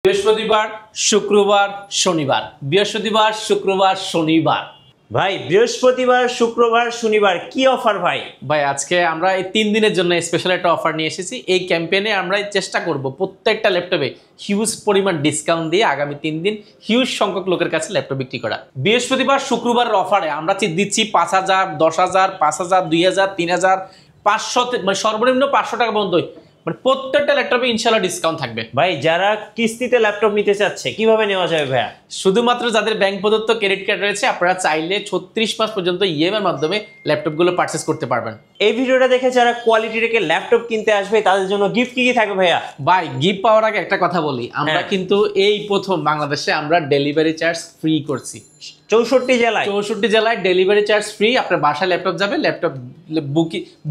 বৃহস্পতিবার শুক্রবার শনিবার বৃহস্পতিবার শুক্রবার শনিবার ভাই বৃহস্পতিবার শুক্রবার শনিবার কি অফার ভাই? ভাই আজকে আমরা এই 3 দিনের জন্য স্পেশাল একটা অফার নিয়ে এসেছি। এই ক্যাম্পেইনে আমরা চেষ্টা করব প্রত্যেকটা ল্যাপটপে হিউজ পরিমাণ ডিসকাউন্ট দিয়ে আগামী 3 দিন হিউজ সংখ্যক লোকের কাছে ল্যাপটপ বিক্রি করা। বৃহস্পতিবার শুক্রবারের অফারে আমরা দিচ্ছি 5,000, 10,000, 5,000, 2,000, 3,000, 500 মানে সর্বনিম্ন 500 টাকা পর্যন্ত মানে প্রত্যেকটা ল্যাপটপে ইনশাআল্লাহ ডিসকাউন্ট থাকবে। ভাই যারা কিস্তিতে ল্যাপটপ নিতে চাচ্ছে কিভাবে নেওয়া যাবে ভাইয়া? শুধুমাত্র যাদের ব্যাংক প্রদত্ত ক্রেডিট কার্ড রয়েছে আপনারা চাইলে 36 মাস পর্যন্ত ইএমআই এর মাধ্যমে ল্যাপটপগুলো পারচেজ করতে পারবেন। এই ভিডিওটা দেখে যারা কোয়ালিটি রেখে ল্যাপটপ কিনতে আসবে তাদের জন্য গিফট কি থাকবে ভাইয়া? ভাই গিফট পাওয়ার আগে একটা কথা বলি, আমরা কিন্তু এই প্রথম বাংলাদেশে আমরা ডেলিভারি চার্জ ফ্রি করছি। 64 জেলায় ডেলিভারি চার্জ ফ্রি। আপনার বাসায় ল্যাপটপ যাবে, ল্যাপটপ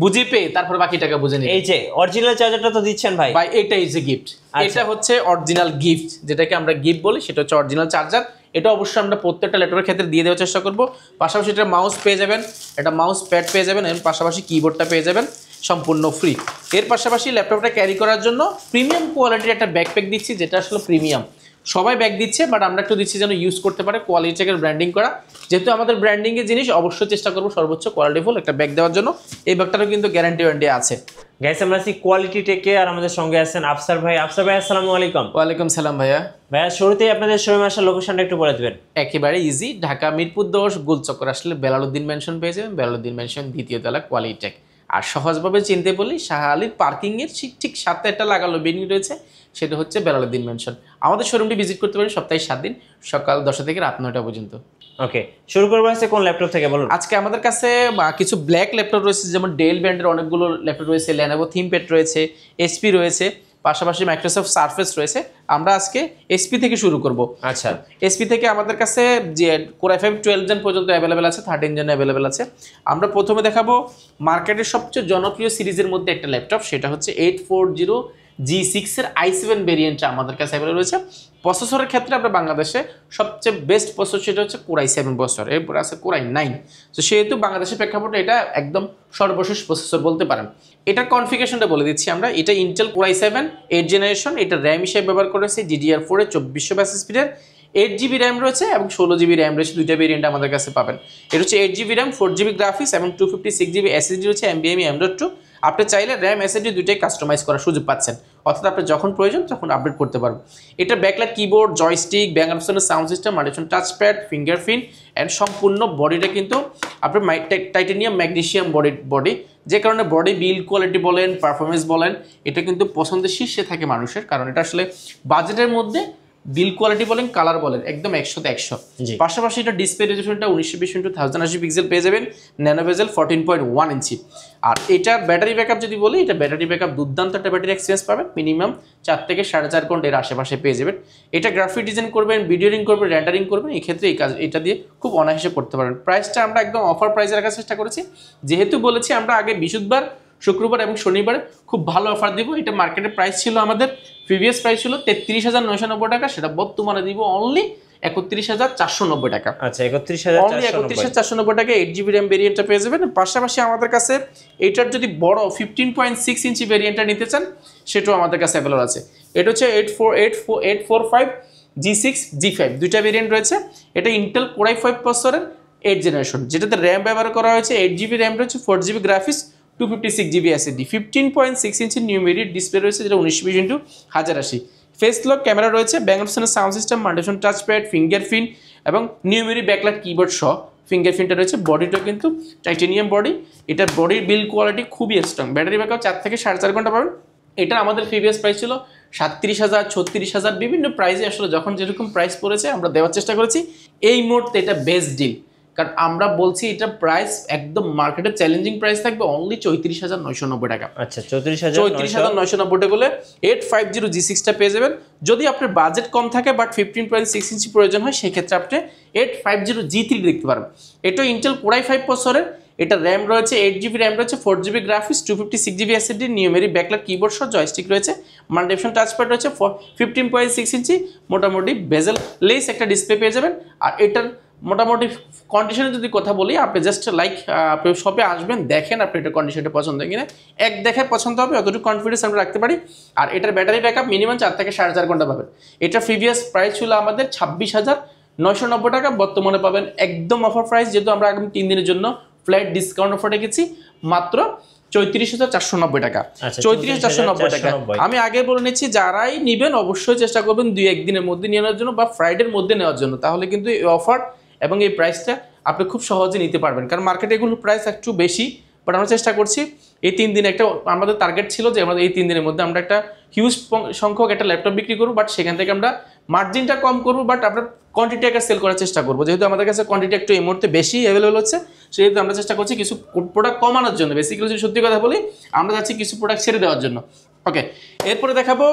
বুঝে পেয়ে তারপর বাকি টাকা বুঝে নেবেন। এই যে অরিজিনাল চার্জারটা তো দিচ্ছেন ভাই। ভাই এটাই যে গিফট, এটা হচ্ছে অরিজিনাল গিফট, যেটাকে আমরা গিফট বলি, সেটা হচ্ছে অরিজিনাল চার্জার। এটা অবশ্যই আমরা প্রত্যেকটা ল্যাপটপের ক্ষেত্রে দিয়ে দেওয়ার চেষ্টা করব। পাশাপাশি এটা মাউস পেয়ে যাবেন, এটা মাউস প্যাড পেয়ে যাবেন, এর পাশাপাশি কিবোর্ডটা পেয়ে যাবেন সম্পূর্ণ ফ্রি। এর পাশাপাশি ল্যাপটপটা ক্যারি করার জন্য প্রিমিয়াম কোয়ালিটির একটা ব্যাকপ্যাক দিচ্ছি, যেটা আসলে প্রিমিয়াম। সবাই ব্যাগ দিচ্ছে বাট আমরা একটু দিচ্ছি যেন ইউজ করতে পারে, কোয়ালিটি চেকের ব্র্যান্ডিং করা। যেহেতু আমাদের ব্র্যান্ডিংয়ের জিনিস, অবশ্যই চেষ্টা করবো সর্বোচ্চ কোয়ালিটিফুল একটা ব্যাগ দেওয়ার জন্য। এই ব্যাগটারও কিন্তু গ্যারান্টি ওয়ারেন্টি আছে। গাইস আমরা আছি কোয়ালিটি টেকে, আর আমাদের সঙ্গে আছেন আফসার ভাই। আফসার ভাই আসসালামু আলাইকুম। ওয়ালাইকুম সালাম ভাইয়া। ভাইয়া শুরুতেই আপনাদের শোরুমে আসার লোকেশনটা একটু বলে দিবেন। একেবারে ইজি, ঢাকা মিরপুর 10 গোলচক্কর আসলে বেলালউদ্দিন মেনশন পেয়ে যাবেন। বেলালউদ্দিন মেনশন দ্বিতীয় তলা কোয়ালিটি টেক। আর সহজভাবে চিনতে বলি, শাহ আলীর পার্কিংয়ের ঠিক সাথে একটা লাগালো বেনি রয়েছে, সেটা হচ্ছে বেলালউদ্দিন মেনশন। আমাদের শোরুমটি ভিজিট করতে পারেন সপ্তাহে 7 দিন, সকাল 10টা থেকে রাত 9টা পর্যন্ত। ওকে, শুরু করবো আজকে কোন ল্যাপটপ থেকে বলুন? আজকে আমাদের কাছে কিছু ব্ল্যাক ল্যাপটপ রয়েছে, যেমন ডেল ব্র্যান্ডের অনেকগুলো ল্যাপটপ রয়েছে, লেনোভো থিংকপ্যাড রয়েছে, এসপি রয়েছে, পাশাপাশি মাইক্রোসফট সারফেস রয়েছে। আমরা আজকে এসপি থেকে শুরু করব। আচ্ছা, এসপি থেকে আমাদের কাছে যে কোর i5 12 জেন পর্যন্ত অ্যাভেলেবেল আছে, 13 জেন অ্যাভেলেবেল আছে। আমরা প্রথমে দেখাবো মার্কেটের সবচেয়ে জনপ্রিয় সিরিজের মধ্যে একটা ল্যাপটপ, সেটা হচ্ছে 840G6 এর i7 ভেরিয়েন্টটা আমাদের কাছে অ্যাভেলেবেল রয়েছে। প্রসেসরের ক্ষেত্রে আমরা বাংলাদেশে সবচেয়ে বেস্ট প্রসেসর সেটা হচ্ছে কোর i7 প্রসেসর, এরপর আছে কোর i9। তো সেহেতু বাংলাদেশের প্রেক্ষাপটে এটা একদম সর্বশেষ প্রসেসর বলতে পারেন। এটার কনফিগারেশনটা বলে দিচ্ছি আমরা। এটা ইন্টেল কোর i7 8 জেনারেশন। এটা র্যাম হিসেবে ব্যবহার করেছে DDR4 এর 2400 ব্যাস স্পিডের। 8GB র্যাম রয়েছে এবং 16GB র্যাম রয়েছে, দুইটা ভেরিয়েন্ট আমাদের কাছে পাবেন। এটা হচ্ছে 8GB র্যাম, 4GB গ্রাফিক্স এবং 256GB SSD রয়েছে, NVMe M.2। আপনি চাইলে র্যাম SSD দুইটাই কাস্টমাইজ করার সুযোগ পাচ্ছেন, অর্থাৎ আপনি যখন প্রয়োজন তখন আপডেট করতে পারবেন। এটা ব্যাকলাইট কিবোর্ড, জয়স্টিক, ব্যাং অপশনের sound system, multifunction touchpad, fingerprint and সম্পূর্ণ বডিটা কিন্তু আপনার টাইটানিয়াম ম্যাগনেসিয়াম বডি, যে কারণে বডি বিল্ড কোয়ালিটি বলেন, পারফরমেন্স বলেন, এটা কিন্তু পছন্দের শীর্ষে থাকে মানুষের। কারণ এটা আসলে বাজেটের মধ্যে বিল কোয়ালিটি বলেন, কালার বলেন, একদম 100তে 100। পাশাপাশি এটা ডিসপ্লে রেজোলিউশনটা 1920x1080 পিক্সেল পেয়ে যাবেন, ন্যানো বেজেল 14.1 ইঞ্চি। আর এটার ব্যাটারি ব্যাকআপ যদি বলি, এটা ব্যাটারি ব্যাকআপ দুর্দান্ত একটা ব্যাটারি এক্সপিরিয়েন্স পাবেন, মিনিমাম 4 থেকে 4.5 ঘন্টা এর আশেপাশে পেয়ে যাবেন। এটা গ্রাফিক ডিজাইন করবেন, ভিডিওরিং করবেন, রেন্ডারিং করবেন, এই ক্ষেত্রে এই কাজ এটা দিয়ে খুব অনায়াসে করতে পারবেন। প্রাইসটা আমরা একদম অফার প্রাইসে রাখার চেষ্টা করেছি, যেহেতু বলেছি আমরা আগে বৃহস্পতিবার, শুক্রবার এবং শনিবারে খুব ভালো অফার দিব। এটা মার্কেটের প্রাইস ছিল, আমাদের প্রিভিয়াস প্রাইস ছিল 33,990 টাকা, সেটা বর্তমানে দিব অনলি 31,490 টাকা। আচ্ছা, 31,490 টাকা 8GB র্যাম ভেরিয়েন্টটা পেয়ে যাবেন। পাশাপাশি আমাদের কাছে এটার যদি বড় 15.6 ইঞ্চি ভেরিয়েন্টটা নিতে চান, সেটাও আমাদের কাছে অ্যাভেলেবল আছে। এটা হচ্ছে 845G6 G5 দুইটা ভেরিয়েন্ট রয়েছে। এটা ইন্টেল কোর i5 প্রসেসরের 8 জেনারেশন, যেটাতে র্যাম ব্যবহার করা হয়েছে 8GB র্যাম রয়েছে, 4GB গ্রাফিক্স, 256GB SSD, 15.6 ইঞ্চি নিউমেরিক ডিসপ্লে রয়েছে, যেটা 1920x1080। ফেস লক ক্যামেরা রয়েছে, ব্যাং অপশনের sound system, multifunction touchpad, fingerprint এবং নিউমেরিক ব্যাকলাইট কিবোর্ড সহ ফিঙ্গারপ্রিন্টটা রয়েছে। বডিটা কিন্তু টাইটানিয়াম বডি, এটার বডির বিল্ড কোয়ালিটি খুবই স্ট্রং। ব্যাটারি ব্যাকআপ 4 থেকে 4.5 ঘন্টা পাবেন। এটা আমাদের প্রিভিয়াস প্রাইস ছিল 37,000, 36,000, বিভিন্ন প্রাইসে আসলে যখন যেরকম প্রাইস পড়েছে আমরা দেওয়ার চেষ্টা করেছি। এই মুহূর্তে এটা বেস্ট ডিল, কারণ আমরা বলছি এটা প্রাইস একদম মার্কেটের চ্যালেঞ্জিং প্রাইস থাকবে অনলি 34,990 টাকা। আচ্ছা, 34,990 টাকা বলে 850G6টা পেয়ে যাবেন। যদি আপনার বাজেট কম থাকে বাট 15.6 ইঞ্চি প্রয়োজন হয়, সেক্ষেত্রে আপনি 850G3 দেখতে পারবেন। এটা ইন্টেল কোর i5 প্রসেসরের, এটা র্যাম রয়েছে 8GB র্যাম রয়েছে, 4GB graphics, 256GB SSD, numeric backlight keyboard সহ জয়স্টিক রয়েছে, মাল্টিফাংশন টাচপ্যাড রয়েছে, 15.6 ইঞ্চি মোটামুটি বেজেল লেস একটা ডিসপ্লে পেয়ে যাবেন। আর এটার মোটামুটি কন্ডিশনে যদি কথা বলি, আপনি জাস্ট লাইক আপনি শপে আসবেন, দেখেন আপনি এটা কন্ডিশনটা পছন্দ কিনা, এক দেখে পছন্দ হবে, অতটুকু কনফিডেন্স আমরা রাখতে পারি। আর এটার ব্যাটারি ব্যাকআপ মিনিমাম 4 থেকে 4.5 ঘন্টা পাবেন। এটা প্রিভিয়াস প্রাইস ছিল আমাদের 26,990 টাকা, বর্তমানে পাবেন একদম অফার প্রাইস, যেহেতু আমরা আগামী 3 দিনের জন্য ফ্ল্যাট ডিসকাউন্ট অফার রেখেছি, মাত্র 34,490 টাকা। 34,490 টাকা। আমি আগে বলে নিচ্ছি, যারাই নেবেন অবশ্যই চেষ্টা করবেন 2-1 দিনের মধ্যে নিয়ে নেওয়ার জন্য বা ফ্রাইডের মধ্যে নেওয়ার জন্য, তাহলে কিন্তু এই অফার এবং এই প্রাইসটা আপনি খুব সহজে নিতে পারবেন। কারণ মার্কেটে এগুলোর প্রাইস একটু বেশি, বাট আমরা চেষ্টা করছি এই 3 দিনে একটা, আমাদের টার্গেট ছিল যে আমাদের এই 3 দিনের মধ্যে আমরা একটা হিউজ সংখ্যক একটা ল্যাপটপ বিক্রি করবো, বাট সেখান থেকে আমরা মার্জিনটা কম করবো, বাট আমরা কোয়ান্টিটি একটা সেল করার চেষ্টা করবো। যেহেতু আমাদের কাছে কোয়ান্টিটি একটু এই মুহূর্তে বেশি অ্যাভেলেবল হচ্ছে, সেহেতু আমরা চেষ্টা করছি কিছু প্রোডাক্ট কমানোর জন্য। বেসিক্যালি যদি সত্যি কথা বলি, আমরা যাচ্ছি কিছু প্রোডাক্ট ছেড়ে দেওয়ার জন্য। ওকে, এরপরে দেখাবো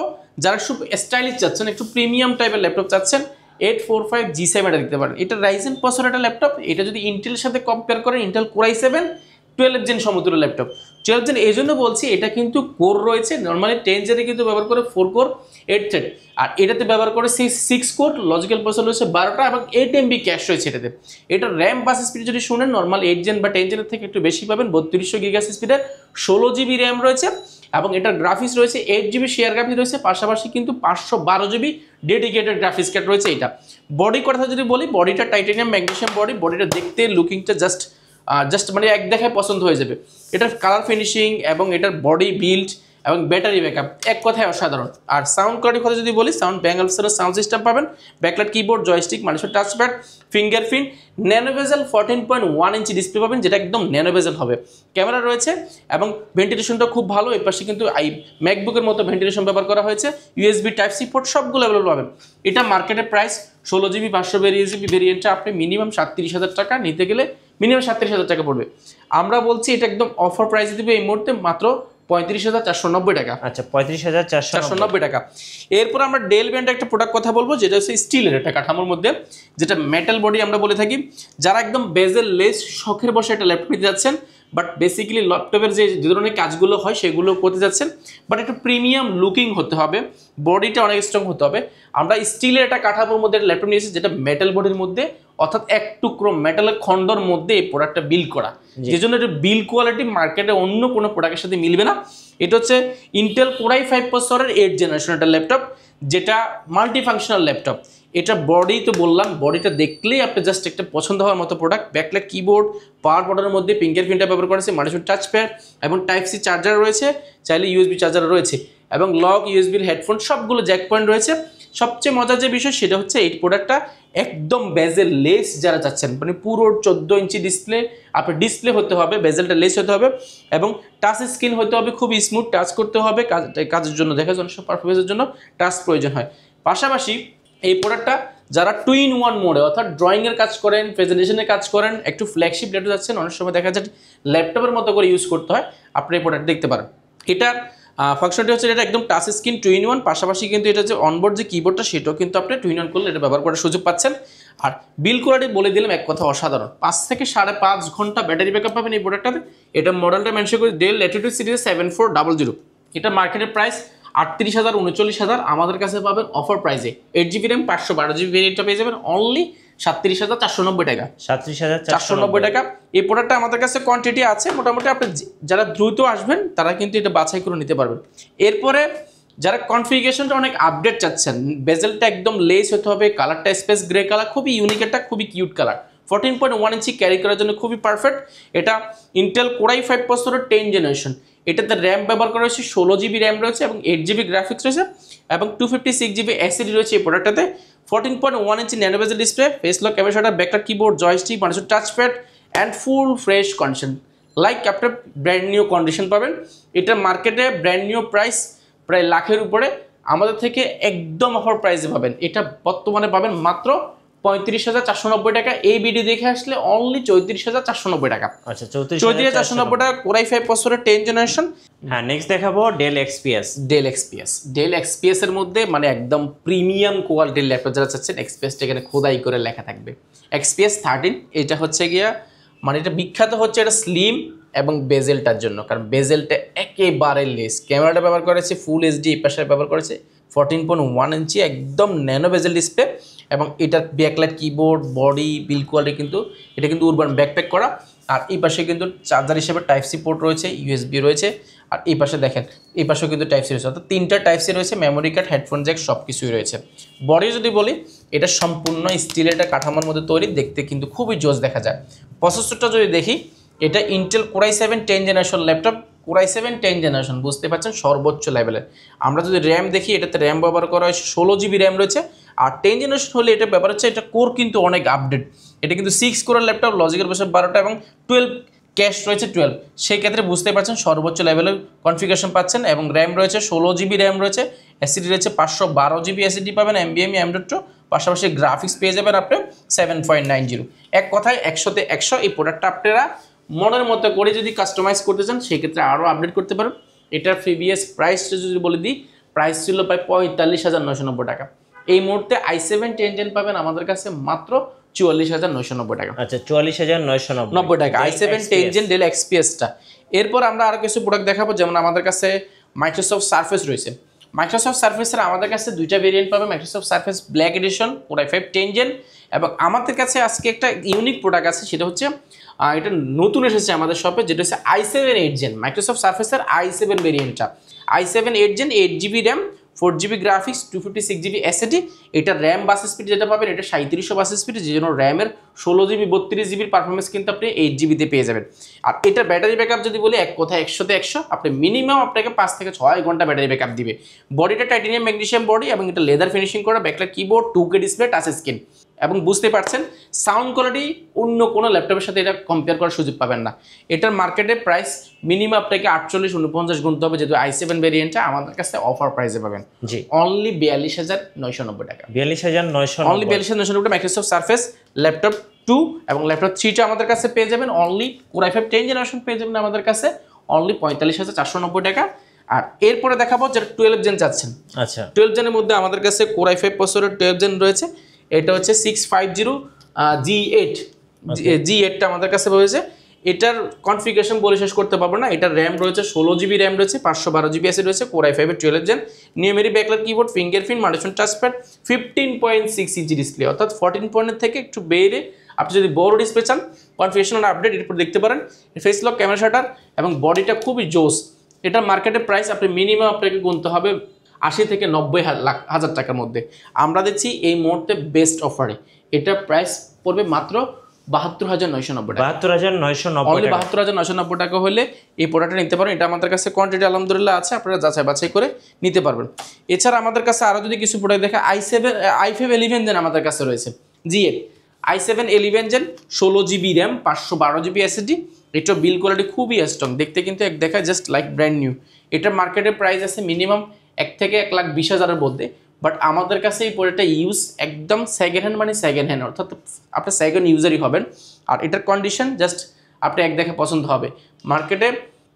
যারা খুব স্টাইলিশ চাচ্ছেন, একটু প্রিমিয়াম টাইপের ল্যাপটপ চাচ্ছেন, 845 G7 এটা দেখতে পারেন। এটা রাইজেন প্রসেসর একটা ল্যাপটপ। এটা যদি ইন্টেলের সাথে কম্পেয়ার করেন, ইন্টেল কোর i7 12 জেন সমতুল্য ল্যাপটপ। 12 জেন এই জন্য বলছি, এটা কিন্তু কোর রয়েছে, নর্মালি 10 জেনে কিন্তু ব্যবহার করে 4 কোর 8 থ্রেড, আর এটাতে ব্যবহার করে 6 কোর লজিক্যাল প্রসেসর রয়েছে 12টা, এবং 8 MB ক্যাশ রয়েছে এটাতে। এটা র্যাম বাস স্পিড যদি শুনেন, নর্মাল 8 জেন বা 10 জেনের থেকে একটু বেশি পাবেন, 3200 গিগাস স্পিডের 16 GB র্যাম রয়েছে, এবং এটার গ্রাফিক্স রয়েছে 8 GB শেয়ার গ্রাফিক্স রয়েছে, পাশাপাশি কিন্তু 512 GB ডেডিকেটেড গ্রাফিক্স কার্ড রয়েছে। এটা বডি কথা যদি বলি, বডিটা টাইটানিয়াম ম্যাগনেসিয়াম বডি, বডিটা দেখতে লুকিংটা জাস্ট মানে এক দেখায় পছন্দ হয়ে যাবে। এটার কালার ফিনিশিং এবং এটার বডি বিল্ড এবং ব্যাটারি ব্যাকআপ এক কথায় অসাধারণ। আর সাউন্ড কোয়ালিটির কথা যদি বলি, সাউন্ড ব্যাঙ্গলসের সাউন্ড সিস্টেম পাবেন, ব্যাকলাইট কিবোর্ড, জয়স্টিক, মানুষের touchpad, fingerprint, nano bezel 14.1 inch display পাবেন, যেটা একদম ন্যানোভেজেল হবে। ক্যামেরা রয়েছে এবং ভেন্টিলেশনটা খুব ভালো। এই পাশে কিন্তু ম্যাকবুকের মতো ভেন্টিলেশন ব্যবহার করা হয়েছে, USB টাইপ-C পোর্ট সবগুলো অ্যাভেলেবল পাবেন। এটা মার্কেটের প্রাইস 16 GB 512 GB ভেরিয়েন্টটা আপনি মিনিমাম 37,000 টাকা, নিতে গেলে মিনিমাম 37,000 টাকা পড়বে। আমরা বলছি এটা একদম অফার প্রাইস দিবে এই মুহূর্তে মাত্র 35,490 টাকা। আচ্ছা, 35,490 টাকা। এরপর আমরা ডেল ব্র্যান্ডের একটা প্রোডাক্ট কথা বলবো, যেটা হচ্ছে স্টিলের একটা কাঠামোর মধ্যে, যেটা মেটাল বডি আমরা বলে থাকি। যারা একদম বেজেল লেস শখের বসে একটা ল্যাপটপ নিতে যাচ্ছেন, বাট বেসিক্যালি ল্যাপটপের যে ধরনের কাজগুলো হয় সেগুলো করতে যাচ্ছেন, বাট একটু প্রিমিয়াম লুকিং হতে হবে, বডিটা অনেক স্ট্রং হতে হবে, আমরা স্টিলের একটা কাঠামোর মধ্যে একটা ল্যাপটপ নিয়েছি, যেটা মেটাল বডির মধ্যে, অর্থাৎ এক টুকরো মেটালের খণ্ডর মধ্যে এই প্রোডাক্টটা বিল্ড করা, যে জন্য এটা বিল্ড কোয়ালিটি মার্কেটে অন্য কোনো প্রোডাক্টের সাথে মিলবে না। এটা হচ্ছে ইন্টেল কোর i5 প্রসেসরের 8 জেনারেশন একটা ল্যাপটপ, যেটা মাল্টি ফাংশনাল ল্যাপটপ। এটা বডি তো বললাম, বডিটা দেখলেই আপনি জাস্ট একটা পছন্দ হওয়ার মতো প্রোডাক্ট। ব্যাকলাইট কিবোর্ড, পাওয়ার বটনের মধ্যে ফিঙ্গারপ্রিন্টটা ব্যবহার করেছে, মানুষের টাচপ্যাড এবং টাইপ-C চার্জার রয়েছে, চাইলে USB চার্জার রয়েছে, এবং লক, USB হেডফোন সবগুলো জ্যাক পয়েন্ট রয়েছে। সবচেয়ে মজার যে বিষয় সেটা হচ্ছে এই প্রোডাক্টটা একদম বেজেল লেস যারা চাচ্ছেন, মানে পুরো 14 ইঞ্চি ডিসপ্লে, আপনার ডিসপ্লে হতে হবে, বেজেলটা লেস হতে হবে, এবং টাচ স্ক্রিন হতে হবে, খুব স্মুথ টাচ করতে হবে, কাজের জন্য দেখা যায় সব পারফরমেন্সের জন্য টাচ প্রয়োজন হয়। পাশাপাশি এই প্রোডাক্টটা যারা 2-in-1 মোডে, অর্থাৎ ড্রয়িংয়ের কাজ করেন, প্রেজেন্টেশনের কাজ করেন, একটু ফ্ল্যাগশিপ ল্যাপটপ যাচ্ছেন, অনেক সময় দেখা যায় ল্যাপটপের মতো করে ইউজ করতে হয়, আপনি এই প্রোডাক্ট দেখতে পারেন। এটার ফাংশনটি হচ্ছে এটা একদম টাচ স্ক্রিন 2-in-1, পাশাপাশি কিন্তু এটা যে অনবোর্ড যে কিবোর্ডটা সেটাও কিন্তু আপনি 2-in-1 করলে এটা ব্যবহার করার সুযোগ পাচ্ছেন। আর বিল কোয়ালিটি বলে দিলাম এক কথা অসাধারণ, 5 থেকে 5.5 ঘন্টা ব্যাটারি ব্যাকআপ পাবেন এই প্রোডাক্টটাতে। এটা মডেলটা মেনশন করে ডেল ল্যাটিটিউড সিরিজ 7400। এটা মার্কেটের প্রাইস 38,000 39,000, আমাদের কাছে পাবেন অফার প্রাইসে 8 GB র্যাম 512 GB ভেরিয়েন্টটা পেয়ে যাবেন অনলি 37,490 টাকা। 37,490 টাকা। এই প্রোডাক্টটা আমাদের কাছে কোয়ান্টিটি আছে, মোটামুটি আপনি যারা দ্রুত আসবেন তারা কিন্তু এটা বাছাই করে নিতে পারবেন। এরপরে যারা কনফিগারেশনটা অনেক আপডেট চাচ্ছেন, বেজেলটা একদম লেস হতে হবে, কালারটা স্পেস গ্রে কালার, খুবই ইউনিক, একটা খুবই কিউট কালার, 14.1 ইঞ্চি ক্যারি করার জন্য খুবই পারফেক্ট। এটা ইন্টেল কোর i5 প্রসেসরের 10 জেনারেশন। এটাতে র্যাম ব্যবহার করা হয়েছে, 16 GB র্যাম রয়েছে এবং 8 GB গ্রাফিক্স রয়েছে, এবং 256 GB SSD রয়েছে এই প্রোডাক্টটাতে। 14.1 ইঞ্চি nano bezel display, face lock camera, backlight keyboard, joystick, মানুষের touchpad, and full fresh condition, like আপনার ব্র্যান্ড নিউ কন্ডিশন পাবেন। এটা মার্কেটে ব্র্যান্ড নিউ প্রাইস প্রায় লাখের উপরে, আমাদের থেকে একদম অফার প্রাইসে পাবেন। এটা বর্তমানে পাবেন মাত্র 35,490 টাকা। এই ভিডিও দেখে আসলে অনলি 34,490 টাকা। আচ্ছা, 34,490 টাকা কোর i5 প্রসেসরের 10 জেনারেশন। হ্যাঁ, নেক্সট দেখাবো ডেল XPS। ডেল XPS এর মধ্যে মানে একদম প্রিমিয়াম কোয়ালিটির ল্যাপটপ যারা চাচ্ছেন, XPS এখানে খোদাই করে লেখা থাকবে XPS 13। এটা হচ্ছে গিয়া মানে এটা বিখ্যাত হচ্ছে এটা স্লিম এবং বেজেলটার জন্য, কারণ বেজেলটা একেবারে লেস, ক্যামেরাটা ব্যবহার করেছে ফুল HD, এই পাশে ব্যবহার করেছে 14.1 ইঞ্চি একদম ন্যানো বেজেল ডিসপ্লে, এবং এটার backlight keyboard body build quality কিন্তু এটা কিন্তু উরবান ব্যাকপ্যাক করা। আর এই পাশে কিন্তু চার্জার হিসেবে টাইপ সি পোর্ট রয়েছে, ইউএসবি রয়েছে। আর এই পাশে দেখেন এই পাশেও কিন্তু টাইপ সি রয়েছে, অর্থাৎ 3টা টাইপ সি রয়েছে, মেমোরি কার্ড, হেডফোন জ্যাক সব কিছুই রয়েছে। বডি যদি বলি এটা সম্পূর্ণ স্টিলের একটা কাঠামোর মধ্যে তৈরি, দেখতে কিন্তু খুবই জোস দেখা যায়। প্রসেসরটা যদি দেখি এটা Intel Core i7 10 generation laptop, Core i7 10 generation, বুঝতে পারছেন সর্বোচ্চ লেভেলের। আমরা যদি র্যাম দেখি এটাতে র্যাম ব্যবহার করা হয়েছে 16 জিবি র্যাম রয়েছে। আর 10 জেনারেশন হলে এটা ব্যাপার হচ্ছে এটা কোর কিন্তু অনেক আপডেট, এটা কিন্তু 6 কোরের ল্যাপটপ, লজিকের বসে 12টা এবং 12 ক্যাশ রয়েছে 12। সেই ক্ষেত্রে বুঝতে পারছেন সর্বোচ্চ লেভেলের কনফিগারেশন পাচ্ছেন। এবং র্যাম রয়েছে 16 জিবি র্যাম রয়েছে, এসএসডি রয়েছে 512 জিবি এসএসডি পাবেন, NVMe M.2, পাশাপাশি গ্রাফিক্স পেয়ে যাবেন আপনি 7.90। এক কথায় 100তে 100। এই প্রোডাক্টটা আপনারা মনের মতো করে যদি কাস্টমাইজ করতে চান সেক্ষেত্রে আরও আপডেট করতে পারেন। এটার প্রিভিয়াস প্রাইসটা যদি বলে দিই, প্রাইস ছিল প্রায় 45,990 টাকা। এই মুহূর্তে i7 10 জেন পাবেন আমাদের কাছে মাত্র 44,990 টাকা। আচ্ছা 44,990 টাকা i7 10 জেন ডেল এক্সপিএসটা। এরপর আমরা আরও কিছু প্রোডাক্ট দেখাবো, যেমন আমাদের কাছে মাইক্রোসফট সারফেস রয়েছে। মাইক্রোসফট সারফেসের আমাদের কাছে 2টা ভেরিয়েন্ট পাবে, Microsoft Surface black edition, Core i5 10 gen. এবং আমাদের কাছে আজকে একটা ইউনিক প্রোডাক্ট আছে, সেটা হচ্ছে এটা নতুন এসেছে আমাদের শপে, যেটা হচ্ছে i7 8 জেন, মাইক্রোসফট সারফেসের i7 ভেরিয়েন্টটা। i7 8 gen, 8 GB RAM, 4 GB graphics, 256 GB SSD. এটা র্যাম বাস স্পিড যেটা পাবেন এটা 3700 বাস স্পিড, যে জন্য র্যামের 16 জিবি 32 জিবির পারফরমেন্স কিন্তু আপনি 8 জিবিতে পেয়ে যাবেন। আর এটা ব্যাটারি ব্যাকআপ যদি বলি এক কথায় 100তে 100, আপনি মিনিমাম আপনাকে 5 থেকে 6 ঘন্টা ব্যাটারি ব্যাকআপ দিবে। বডিটা টাইটেনিয়াম ম্যাগনেসিয়াম বডি এবং এটা লেদার ফিনিশিং করা, backlight keyboard, 2K display, touch screen. এবং বুঝতে পারছেন সাউন্ড কোয়ালিটি অন্য কোনো ল্যাপটপের সাথে এটা কম্পেয়ার করার সুযোগ পাবেন না। এটার মার্কেটে প্রাইস মিনিমাম আপনাকে 48-49 গুনতে হবে, যেহেতু i7 ভেরিয়েন্টটা আমাদের কাছে অফার প্রাইসে পাবেন জি অনলি 42,990 টাকা। 42,990 অনলি 42,990 টাকা মাইক্রোসফট সারফেস ল্যাপটপ 2 এবং ল্যাপটপ 3টা আমাদের কাছে পেয়ে যাবেন অনলি। Core i5 10 জেনারেশন পেয়ে যাবেন আমাদের কাছে অনলি 45,490 টাকা। আর এরপরে দেখাবো যেটা 12 জেন চাচ্ছেন। আচ্ছা 12 জেনের মধ্যে আমাদের কাছে Core i5 প্রসেসরের 12 জেন রয়েছে। এটা হচ্ছে 650 G8, G8টা আমাদের কাছে রয়েছে। এটার কনফিগারেশন বলে শেষ করতে পারবো না। এটার র্যাম রয়েছে 16 জিবি র্যাম রয়েছে, 512 জিবি এসএসডি রয়েছে, Core i5 এর 12 gen, numeric backlight keyboard, fingerprint, multifunction touchpad, 15.6 ইঞ্চি ডিসপ্লে, অর্থাৎ 14 পয়েন্টের থেকে একটু বেড়ে আপনি যদি বড় ডিসপ্লে চান কনফিগারেশন আপডেট এরপর দেখতে পারেন। ফেস লক, ক্যামেরা শাটার এবং বডিটা খুবই জোস। এটার মার্কেটের প্রাইস আপনি মিনিমাম আপনাকে গুনতে হবে 80 থেকে 90 হাজার টাকার মধ্যে। আমরা দিচ্ছি এই মুহূর্তে বেস্ট অফারে এটা প্রাইস পড়বে মাত্র 72,990 টাকা। 72,990 টাকা। 72,990 টাকা হলে এই প্রোডাক্টটা নিতে পারেন। এটা আমাদের কাছে কোয়ান্টিটি আলহামদুলিল্লাহ আছে, আপনারা যাচাই বাছাই করে নিতে পারবেন। এছাড়া আমাদের কাছে আরও যদি কিছু প্রোডাক্ট দেখা, i5 11 জেন আমাদের কাছে রয়েছে, G8 i7 11 gen, 16 GB RAM, 512 GB SSD. এটা বিল কোয়ালিটি খুবই স্ট্রং, দেখতে কিন্তু এক দেখা জাস্ট লাইক ব্র্যান্ড নিউ। এটার মার্কেটের প্রাইস আছে মিনিমাম 1 থেকে 1,20,000-এর মধ্যে, বাট আমাদের কাছে এই প্রোডাক্টটা ইউজ একদম সেকেন্ড হ্যান্ড, মানে সেকেন্ড হ্যান্ড, অর্থাৎ আপনি সেকেন্ড ইউজারই হবেন। আর এটার কন্ডিশন জাস্ট আপনি এক দেখে পছন্দ হবে। মার্কেটে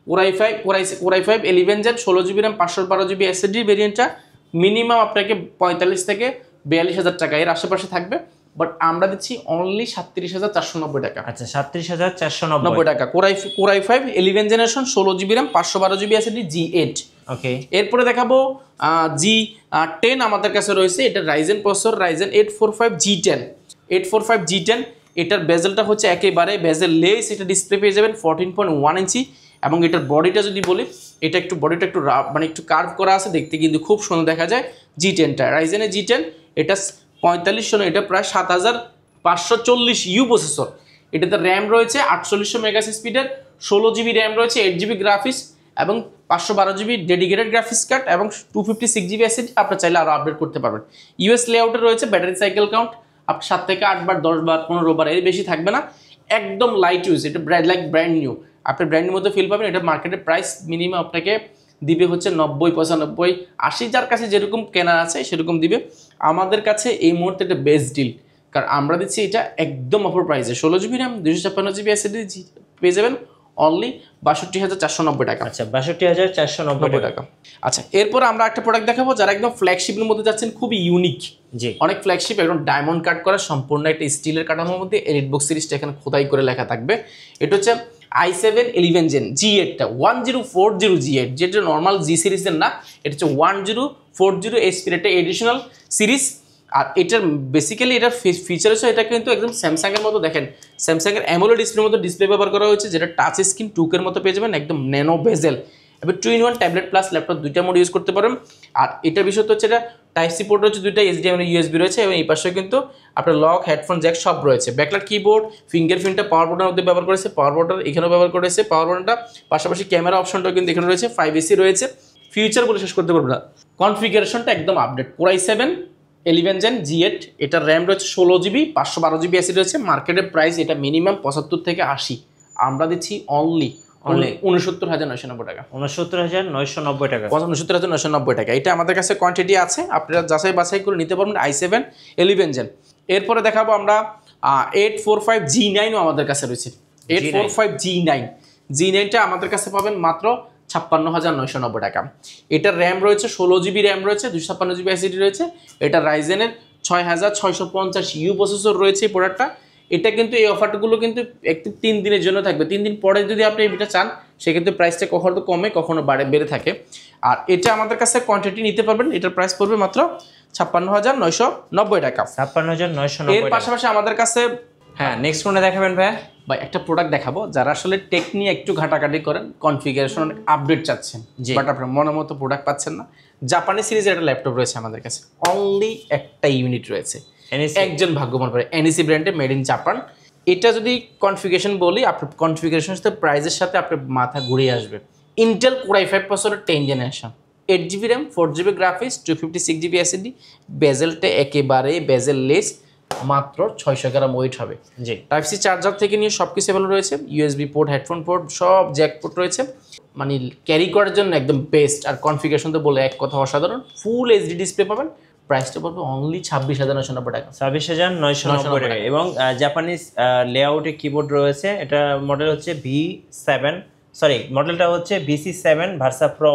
Core i5 11 gen, 16 GB RAM, 512 GB SSD ভেরিয়েন্টটা মিনিমাম আপনাকে 45 থেকে 42,000 টাকা এর আশেপাশে থাকবে, বাট আমরা দিচ্ছি অনলি 37,490 টাকা। আচ্ছা 37,490 টাকা। Core i5 11 generation, 16 GB RAM, 512 GB SSD, G8। ওকে, এরপরে দেখাবো G10 আমাদের কাছে রয়েছে। এটা রাইজেন প্রসেসর, রাইজেন 845 G10। এটার বেজেলটা হচ্ছে একেবারে বেজেল লেস, এটা ডিসপ্লে পেয়ে যাবেন 14.1 ইঞ্চি। এবং এটার বডিটা যদি বলি, এটা একটু বডিটা একটু মানে একটু কার্ভ করা আছে, দেখতে কিন্তু খুব সুন্দর দেখা যায়। G10টা রাইজেনের G10, এটা 4500, এটা প্রায় 7,540 ইউ প্রসেসর। এটাতে র্যাম রয়েছে 4800 মেগাস স্পিডের, 16 জিবি র্যাম রয়েছে, 8 জিবি গ্রাফিক্স এবং 512 জিবি ডেডিকেটেড গ্রাফিক্স কার্ড এবং 256 জিবি এসএসডি। আপনার চাইলে আরও আপডেট করতে পারবেন। ইউএস লেআউটে রয়েছে। ব্যাটারি সাইকেল কাউন্ট আপনি 7 থেকে 8 বার, 10 বার, 15 বার, এর বেশি থাকবে না। একদম লাইট ইউজ, এটা লাইক ব্র্যান্ড নিউ, আপনি ব্র্যান্ডের মধ্যে ফিল পাবেন। এটা মার্কেটের প্রাইস মিনিমাম আপনাকে দিবে হচ্ছে 90, 95, 80, যার কাছে যেরকম কেনা আছে সেরকম দিবে। আমাদের কাছে এই মুহূর্তে এটা বেস্ট ডিল, কারণ আমরা দিচ্ছি এটা একদম অফার প্রাইসে। 16 জিবি র্যাম, 256 জিবি এসএসডি পেয়ে যাবেন অনলি 62,490 টাকা। আচ্ছা 62,490 টাকা। আচ্ছা এরপর আমরা একটা প্রোডাক্ট দেখাবো যারা একদম ফ্ল্যাগশিপের মধ্যে যাচ্ছেন, খুবই ইউনিক, জি অনেক ফ্ল্যাগশিপ, একদম ডায়মন্ড কাট করা, সম্পূর্ণ একটা স্টিলের কাঠামোর মধ্যে এলিটবুক সিরিজটা এখানে খোদাই করে লেখা থাকবে। এটা হচ্ছে i7 11 জেন G8টা 1040 G8, যেটা নর্মাল জি সিরিজের না, এটা হচ্ছে 1040 HP, এটা এডিশনাল সিরিজ। আর এটার বেসিক্যালি এটার ফিচার হচ্ছে এটা কিন্তু একদম স্যামসাংয়ের মতো, দেখেন স্যামসাংয়ের অ্যামোলেড ডিসপ্লের মতো ডিসপ্লে ব্যবহার করা হয়েছে, যেটা টাচ স্ক্রিন টুকের মতো পেয়ে যাবেন, একদম ন্যানো বেজেল। এবার 2-in-1 ট্যাবলেট প্লাস ল্যাপটপ দুইটা মোড ইউজ করতে পারেন। আর এটার বিষয় হচ্ছে এটা টাইপ সি পোর্ট রয়েছে দুইটা, HDMI USB রয়েছে, এবং এই পাশে কিন্তু আপনার লক, হেডফোন জ্যাক সব রয়েছে। ব্যাকলাইট কিবোর্ড, ফিঙ্গারপ্রিন্টটা পাওয়ার বাটনের মধ্যে ব্যবহার করেছে, পাওয়ার বাটন এখানেও ব্যবহার করেছে, পাওয়ার বাটনটা পাশাপাশি ক্যামেরা অপশনটাও কিন্তু এখানে রয়েছে, 5AC রয়েছে। ফিউচার বলে শেষ করতে পারবো না, কনফিগারেশনটা একদম update. Core i7 11 Gen G8, এটার র্যাম রয়েছে 16GB, 512GB অ্যাসিড রয়েছে। মার্কেটের প্রাইস এটা মিনিমাম 75 থেকে 80, আমরা দিচ্ছি অনলি 69,990 টাকা। 69,990 টাকা। 69,990 টাকা। এটা আমাদের কাছে কোয়ান্টিটি আছে, আপনারা যাচাই বাছাই করে নিতে পারবেন। i7 11 Gen। এরপরে দেখাবো আমরা 845 G9ও আমাদের কাছে রয়েছে। 845 G9টা আমাদের কাছে পাবেন মাত্র 56,990 টাকা। এটার র্যাম রয়েছে 16GB র্যাম রয়েছে, 256GB অ্যাসিডি রয়েছে। এটা রাইজেনের 6650U প্রসেসর রয়েছে এই প্রোডাক্টটা। এটা কিন্তু এই অফারগুলো কিন্তু একটু 3 দিনের জন্য থাকবে, 3 দিন পরে যদি আপনি এটা চান সেক্ষেত্রে প্রাইসটা কখনো কমে কখনো বেড়ে থাকে। আর এটা আমাদের কাছে কোয়ান্টিটি নিতে পারবেন, এটার প্রাইস পড়বে মাত্র 56,990 টাকা। 56,990। এর পাশাপাশি আমাদের কাছে হ্যাঁ, নেক্সট কোনটা দেখাবেন ভাই? ভাই একটা প্রোডাক্ট দেখাবো, যারা আসলে টেক নিয়ে একটু ঘাটাঘাটি করেন, কনফিগারেশন অনেক আপডেট চাচ্ছেন, বাট আপনার মনের মতো প্রোডাক্ট পাচ্ছেন না। জাপানি সিরিজের একটা ল্যাপটপ রয়েছে আমাদের কাছে, অনলি একটা ইউনিট রয়েছে, একজন ভাগ্যবান পারে, NEC ব্র্যান্ডে, মেড ইন জাপান। এটা যদি কনফিগারেশন বলি, আপনার কনফিগারেশনের সাথে প্রাইসের সাথে আপনার মাথা ঘুরিয়ে আসবে। ইন্টেল Core i5 প্রসেসরের 10 generation, 8GB RAM, 4GB graphics, 256GB SSD, বেজেলটা একেবারে বেজেললেস, মাত্র 600 গ্রাম ওয়েট হবে। জি, টাইপ সি চার্জার থেকে নিয়ে সব কিছু ভালো রয়েছে, USB পোর্ট, হেডফোন পোর্ট, সব জ্যাক পোর্ট রয়েছে, মানে ক্যারি করার জন্য একদম বেস্ট। আর কনফিগারেশন তো বলে এক কথা অসাধারণ। ফুল HD ডিসপ্লে পাবেন, প্রাইসটা পড়বে অনলি 26,990 টাকা। 26,990 টাকা। এবং জাপানিজ লেআউটে কিবোর্ড রয়েছে। এটা মডেল হচ্ছে মডেলটা হচ্ছে VC7 ভার্সা প্রো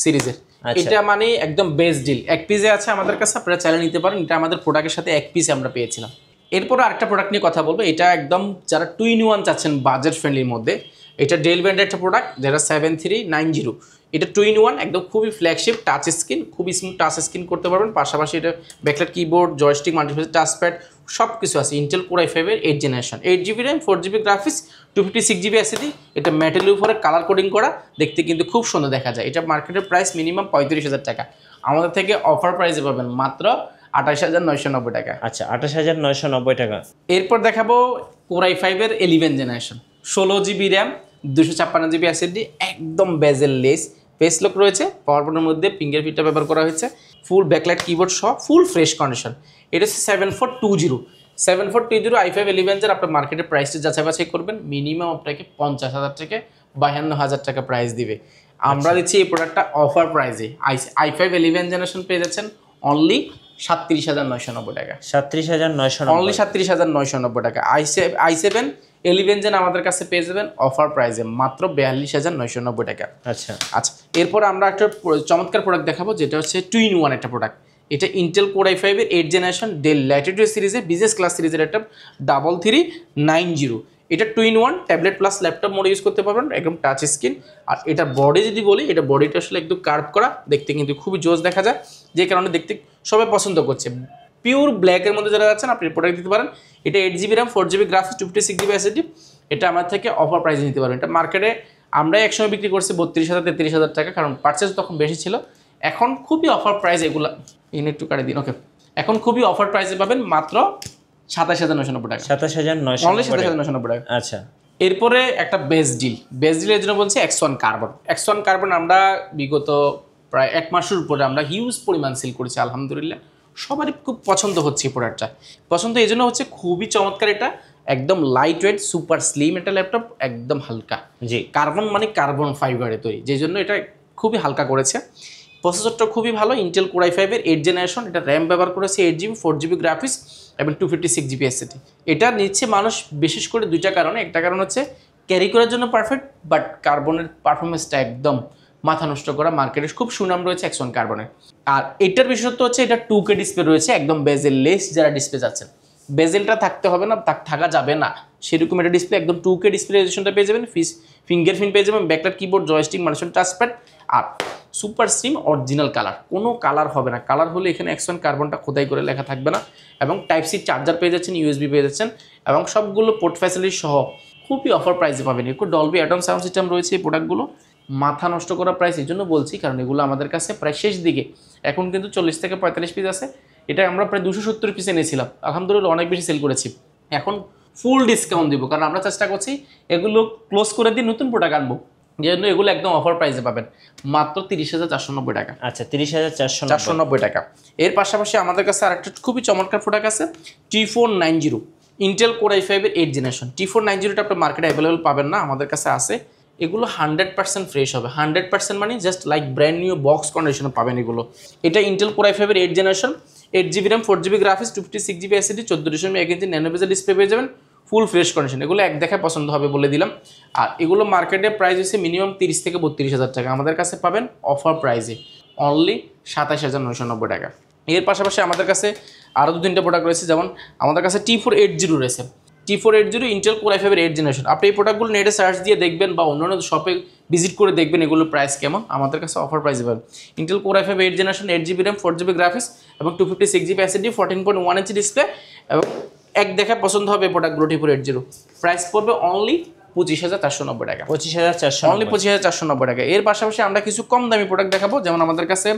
সিরিজের। এটা মানে একদম বেস্ট ডিল, এক পিসে আছে আমাদের কাছে, আপনারা চাইলে নিতে পারেন। এটা আমাদের প্রোডাক্টের সাথে এক পিসে আমরা পেয়েছিলাম। এরপর আরেকটা প্রোডাক্ট নিয়ে কথা বলবো, এটা একদম যারা 2-in-1 চাচ্ছেন বাজেট ফ্রেন্ডলির মধ্যে, এটা ডেল ব্র্যান্ডের একটা প্রোডাক্ট, যেটা 7390। এটা 2-in-1 একদম খুবই ফ্ল্যাগশিপ, টাচ স্ক্রিন, খুবই স্মুথ টাচ স্ক্রিন করতে পারবেন। পাশাপাশি এটা ব্যাকলাইট কিবোর্ড, জয়স্টিক, মাল্টিপ্যাড টাচপ্যাড সব কিছু আছে। ইন্টেল Core i5 এর 8 generation, 8GB RAM, 4GB graphics, 256GB অ্যাসিডি। এটা মেটালের উপরে কালার কোডিং করা, দেখতে কিন্তু খুব সুন্দর দেখা যায়। এটা মার্কেটের প্রাইস মিনিমাম 35,000 টাকা, আমাদের থেকে অফার প্রাইসে পাবেন মাত্র 28,990 টাকা। আচ্ছা, 28,990 টাকা। এরপর দেখাবো Core i5 এর 11 generation, 16GB RAM, 256GB SSD, একদম বেজেললেস, ফেস লক রয়েছে, পাওয়ার বাটনের মধ্যে ফিঙ্গারপ্রিন্টটা ব্যবহার করা হয়েছে, ফুল ব্যাকলাইট কিবোর্ড সহ ফুল ফ্রেশ কন্ডিশন। এটা হচ্ছে 7420 i5 11 এর আপনার মার্কেটের প্রাইসটা যাচাই বাছাই করবেন, মিনিমাম আপনাকে 50,000 থেকে 52,000 টাকা প্রাইস দিবে। আমরা দিচ্ছি এই প্রোডাক্টটা অফার প্রাইসে, i5 11 জেনারেশন পেয়ে যাচ্ছেন অনলি 37,990 টাকা। 37,990, অনলি 37,990 টাকা। i7 11 জেন আমাদের কাছে পেয়ে যাবেন অফার প্রাইসে মাত্র 42,990 টাকা। আচ্ছা, এরপর আমরা একটা চমৎকার প্রোডাক্ট দেখাবো, যেটা হচ্ছে 2-in-1 একটা প্রোডাক্ট। এটা ইন্টেল Core i5 এর 8 জেনারেশন, ডেল ল্যাটিটিউড সিরিজের বিজনেস ক্লাস সিরিজের একটা 3390। এটা 2-in-1 tablet plus laptop mode use করতে পারবেন, একদম টাচ স্ক্রিন। আর এটা বডি যদি বলি, এটা বডিটা আসলে একদম কার্ভ করা, দেখতে কিন্তু খুবই জোস দেখা যায়, যে কারণে দেখতে সবাই পছন্দ করছে। পিওর ব্ল্যাকের মধ্যে যারা যাচ্ছেন আপনি প্রোডাক্ট দিতে পারেন। এটা 8GB RAM, 4GB graphics, 256GB SSD। এটা আমার থেকে অফার প্রাইসে নিতে পারবেন। এটা মার্কেটে আমরাই একসময় বিক্রি করছি 32,000 33,000 টাকা, কারণ পারচেজ তখন বেশি ছিল। এখন খুবই অফার প্রাইস, এগুলা একটু কাটে দিন, ওকে। এখন খুবই অফার প্রাইসে পাবেন মাত্র 27,990 টাকা। 27,990 টাকা। আচ্ছা, এরপরে একটা বেস্ট ডিলের জন্য বলছি X1 কার্বন। আমরা বিগত প্রায় 1 মাসের উপরে আমরা হিউজ পরিমাণ সেল করেছি, আলহামদুলিল্লাহ সবারই খুব পছন্দ হচ্ছে এই প্রোডাক্টটা। পছন্দ এই জন্য হচ্ছে, খুবই চমৎকার, এটা একদম লাইট ওয়েট, সুপার স্লিম একটা ল্যাপটপ, একদম হালকা। জি, কার্বন মানে কার্বন ফাইবারে তৈরি, যেই জন্য এটা খুবই হালকা করেছে। প্রসেসরটা খুবই ভালো, ইন্টেল Core i5 এর 8 জেনারেশন। এটা র্যাম ব্যবহার করেছে 8GB, 4GB গ্রাফিক্স এবং 256GB SSD। এটা নিচ্ছে মানুষ বিশেষ করে দুইটা কারণে। একটা কারণ হচ্ছে ক্যারি করার জন্য পারফেক্ট, বাট কার্বনের পারফরমেন্সটা একদম মাথা নষ্ট করা, মার্কেটে খুব সুনাম রয়েছে X1 কার্বনের। আর এটার বিশেষত্ব হচ্ছে এটা 2K ডিসপ্লে রয়েছে, একদম বেজেল লেস। যারা ডিসপ্লে যাচ্ছেন, বেজেলটা থাকতে হবে না, থাকা যাবে না, সেরকম একটা ডিসপ্লে, একদম 2K ডিসপ্লে রেজোলিউশনটা পেয়ে যাবেন, ফিঙ্গারপ্রিন্ট পেয়ে যাবেন, ব্যাকলাইট কিবোর্ড, জয়স্টিক, মাল্টিশন টাচপ্যাড, আর সুপার স্লিম অরিজিনাল কালার, কোনো কালার হবে না, কালার হলে এখানে X1 কার্বনটা খোদাই করে লেখা থাকবে না, এবং টাইপ সি চার্জার পেয়ে যাচ্ছেন, USB পেয়ে যাচ্ছেন, এবং সবগুলো পোর্ট ফ্যাসিলিটি সহ খুবই অফার প্রাইসে পাবেন। একটু ডলবি অ্যাটম সাউন্ড সিস্টেম রয়েছে এই প্রোডাক্টগুলো, মাথা নষ্ট করা প্রাইস এই জন্য বলছি কারণ এগুলো আমাদের কাছে প্রায় শেষ দিকে, এখন কিন্তু 40 থেকে 45 পিস আছে, এটা আমরা প্রায় 270 পিস এনেছিলাম, আলহামদুলিল্লাহ অনেক বেশি সেল করেছি, এখন ফুল ডিসকাউন্ট দিব কারণ আমরা চেষ্টা করছি এগুলো ক্লোজ করে দিয়ে নতুন প্রোডাক্ট আনবো, যে জন্য এগুলো একদম অফার প্রাইসে পাবেন মাত্র 30,490 টাকা। আচ্ছা 30,490 টাকা। এর পাশাপাশি আমাদের কাছে আরেকটা খুবই চমৎকার প্রোডাক্ট আছে, T490 ইন্টেল কোর i5 এর 8th জেনারেশন। T490টা আপনি মার্কেটে অ্যাভেলেবল পাবেন না, আমাদের কাছে আছে। এগুলো 100% ফ্রেশ হবে, 100% মানে just like brand new box কন্ডিশনে পাবেন এগুলো। এটা ইন্টেল কোর i5 এর 8th generation, 8GB RAM, 4GB graphics, 256GB SSD, 14.1 ইঞ্চি ন্যানো বেজেল ডিসপ্লে পেয়ে যাবেন, ফুল ফ্রেশ কন্ডিশন। এগুলো এক দেখায় পছন্দ হবে বলে দিলাম। আর এগুলো মার্কেটের প্রাইস হচ্ছে মিনিমাম 30 থেকে 32,000 টাকা, আমাদের কাছে পাবেন অফার প্রাইসে অনলি 27,990 টাকা। এর পাশাপাশি আমাদের কাছে আরও 2-3টা প্রোডাক্ট রয়েছে, যেমন আমাদের কাছে T480 রয়েছে, T480 ইন্টেল কোর i5 এর 8th জেনারেশন। আপনি এই প্রোডাক্টগুলো নেটে সার্চ দিয়ে দেখবেন বা অন্যান্য শপে ভিজিট করে দেখবেন এগুলোর প্রাইস কেমন, আমাদের কাছে অফার প্রাইসে পাবেন। Intel core i5 8th generation, 8GB RAM, 4GB graphics এবং 256GB SSD, 14.1 ইঞ্চি ডিসপ্লে, এবং এক দেখায় পছন্দ হবে এই প্রোডাক্টগুলো। T480 প্রাইস পড়বে অনলি 25,490 টাকা, 25,490 অনলি 25,490 টাকা। এর পাশাপাশি আমরা কিছু কম দামি প্রোডাক্ট দেখাবো, যেমন আমাদের কাছে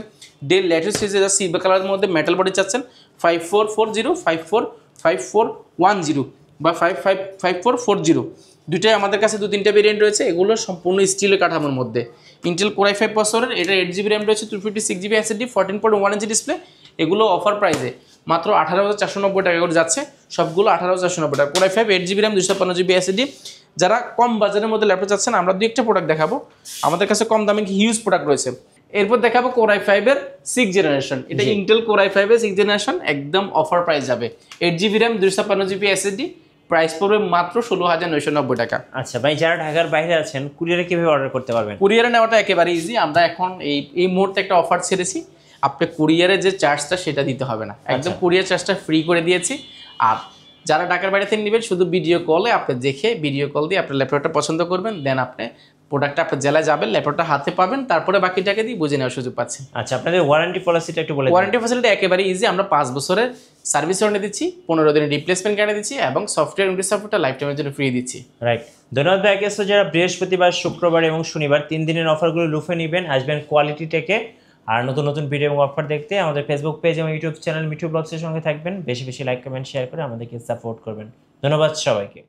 ডেল লেটেস্ট সিরিজের সিলভার কালারের মধ্যে মেটাল বডি চাচ্ছেন 5440, 5410 বা 5440, দুইটাই আমাদের কাছে 2-3টা ভেরিয়েন্ট রয়েছে। এগুলো সম্পূর্ণ স্টিলের কাঠামোর মধ্যে, ইন্টেল কোর i5 প্রসেসরের, এটা 8GB RAM রয়েছে, 256GB SSD, 14.1 ইঞ্চি ডিসপ্লে। এগুলো অফার প্রাইসে মাত্র 18,490 টাকা করে যাচ্ছে, সবগুলো 18,490 টাকা। Core i5 8GB RAM, 256GB SSD। যারা কম বাজারের মধ্যে ল্যাপটপ চাচ্ছেন, আমরা 2-1টা প্রোডাক্ট দেখাবো, আমাদের কাছে কম দামে হিউজ প্রোডাক্ট রয়েছে। এরপর দেখাবো কোর i5 এর 6th জেনারেশন, এটা ইন্টেল কোর i5 এর 6th জেনারেশন, একদম অফার প্রাইস যাবে, 8GB RAM, 256GB SSD, price পড়বে মাত্র 16,990 টাকা। আচ্ছা ভাই, যারা ঢাকার বাইরে আছেন কুরিয়ারে কিভাবে অর্ডার করতে পারবেন? কুরিয়ারে নেওয়াটা একেবারে ইজি, আমরা এখন এই মুহূর্তে একটা অফার ছেড়েছি, আপনি কুরিয়ারে যে চার্জটা সেটা দিতে হবে না, একদম কুরিয়ার চার্জটা ফ্রি করে দিয়েছি। আর যারা ঢাকার বাইরে থেকে নেবেন, শুধু ভিডিও কলে আপনি দেখে ভিডিও কল দিয়ে আপনার ল্যাপটপটা পছন্দ করবেন, দেন আপনি প্রোডাক্টটা আপনার জেলায় যাবেন, ল্যাপটপটা হাতে পাবেন, তারপরে বাকি টাকা দিয়ে বুঝে নেওয়ার সুযোগ পাচ্ছেন। আচ্ছা, আপনাদের ওয়ারেন্টি পলিসিটা একটু বলে দিন। ওয়ারেন্টি ফ্যাসিলিটি একেবারে ইজি, আমরা 5 বছরের সার্ভিস ওয়ারেন্টি দিচ্ছি, 15 দিনের রিপ্লেসমেন্ট গ্যারান্টি দিচ্ছি, এবং সফটওয়্যার ইনক্রিজ সাপোর্টটা লাইফ টাইমের জন্য ফ্রি দিচ্ছি। রাইট, ধন্যবাদ ভাই। তো যারা বৃহস্পতিবার, শুক্রবার এবং শনিবার 3 দিনের অফারগুলো লুফে নেবেন, আসবেন কোয়ালিটি টেকে। আর নতুন নতুন ভিডিও এবং অফার দেখতে আমাদের ফেসবুক পেজ এবং ইউটিউব চ্যানেল মিঠু ব্লগসের সঙ্গে থাকবেন। বেশি বেশি লাইক, কমেন্ট, শেয়ার করে আমাদেরকে সাপোর্ট করবেন। ধন্যবাদ সবাইকে।